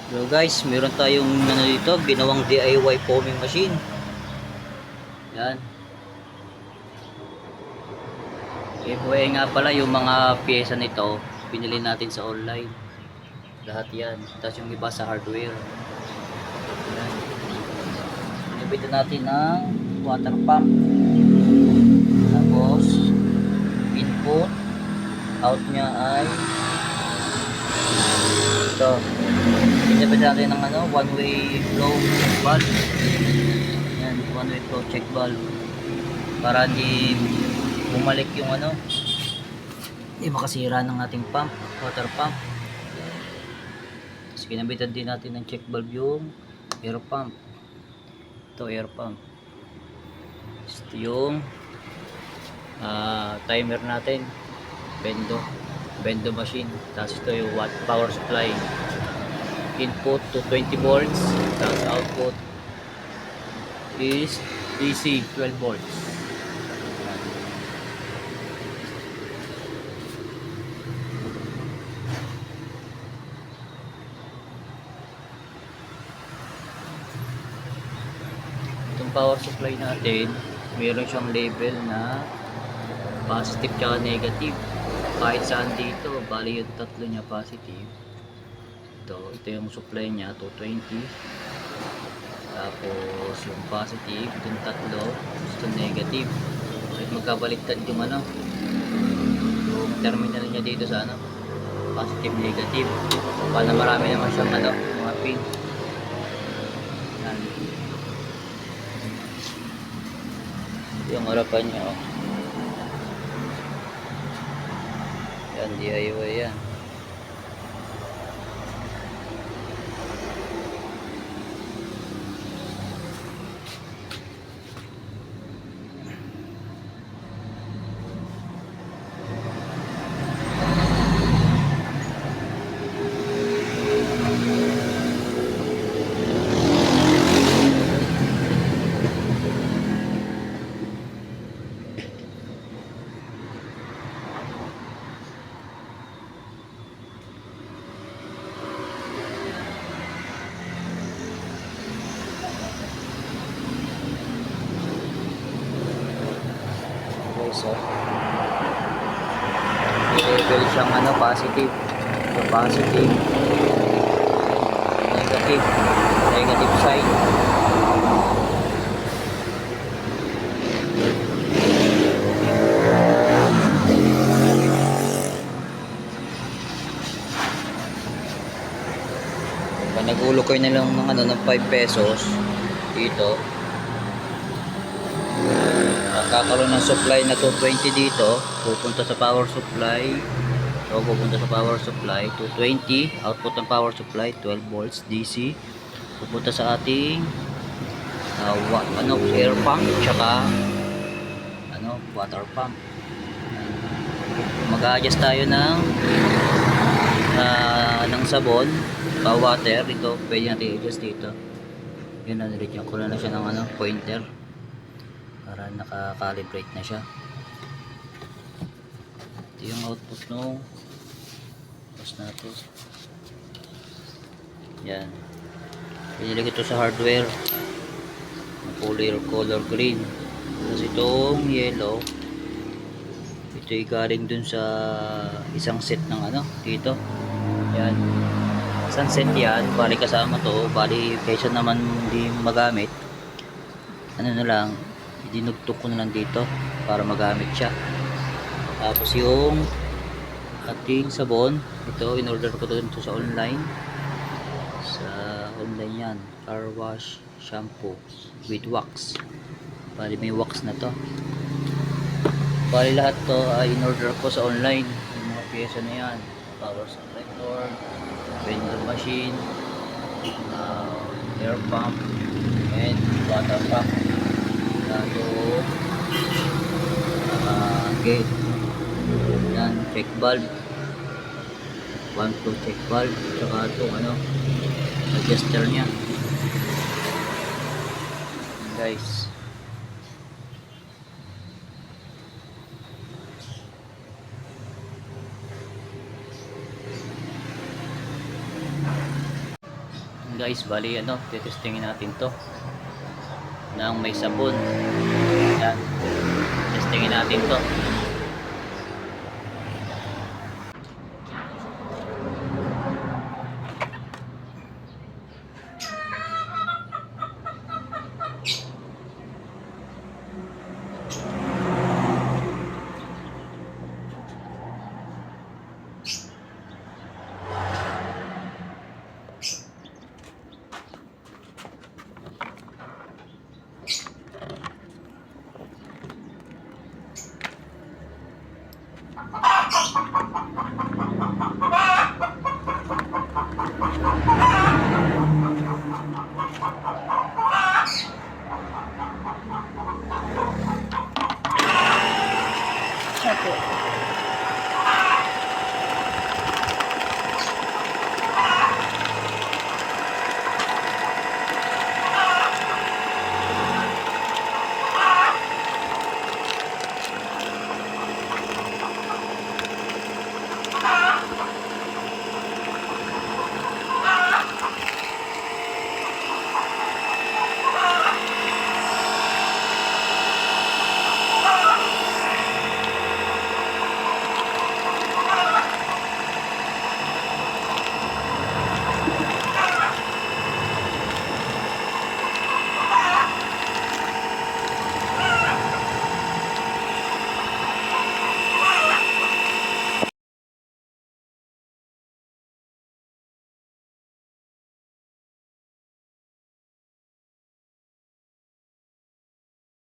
So guys, meron tayong ano dito, ginawang DIY foaming machine. Yan. Giveaway nga pala yung mga pyesa nito, pinili natin sa online. Lahat yan. Tapos yung iba sa hardware. Yan. Pinibitan natin ng water pump. Tapos, input. Out niya ay ito. Pinibitan natin ng ano, one-way flow check valve. Yan, one-way flow check valve. Para di bumalik yung ano, hindi makasira ng ating pump, water pump. Tapos kinabitan din natin ng check valve yung air pump. Ito air pump. Ito yung timer natin, bendo machine. Tapos ito yung watt power supply, input to 20 volts, tapos output is DC 12 volts. Itong power supply natin, meron siyang label na positive tsaka negative. Kahit saan dito, bali yung tatlo niya positive. Ito yung supply niya, 220. Tapos yung positive, itong tatlo, itong negative. Kahit magkabaliktad yung ano, yung terminal niya dito sa ano, positive, negative. Para marami naman siyang ano, mga pin. Yan. Yung harapan niya, oh. Yan, DIY yan. So, i-label siyang ano, positive. So, positive, negative side. Nagulo ko na lang ng ano, ng 5 pesos dito. Magkakaroon ng supply na 220 dito, pupunta sa power supply. So pupunta sa power supply 220, output ng power supply 12 volts DC, pupunta sa ating air pump tsaka ano, water pump. Mag-a-adjust tayo ng sabon pa water. Ito pwede natin i-adjust dito. Yun, nalagyan ko na siya ng ano, pointer para naka-calibrate na siya. Ito yung output nung tapos natin. Yan. Pinili ko ito sa hardware. Color green. Tapos itong yellow, ito ay galing dun sa isang set ng ano, dito. Yan. Isang set yan. Bali kasama to. Bali kaysa naman hindi magamit, ano na lang, dinugtog ko na lang dito para magamit siya. Tapos yung ating sabon, ito in-order ko dito sa online. Sa online yan, car wash shampoo with wax. Bali may wax na to. Bali lahat to ay in-order ko sa online. Yung mga pyesa na yan, power supply cord, vendor machine, air pump, and water pump. Gate. Yan, check valve. One flow check valve. Tsaka itong ano, adjuster nya. Guys. guys, bali ano, titestingin natin to nang may sabon. Yan. Testingin natin to.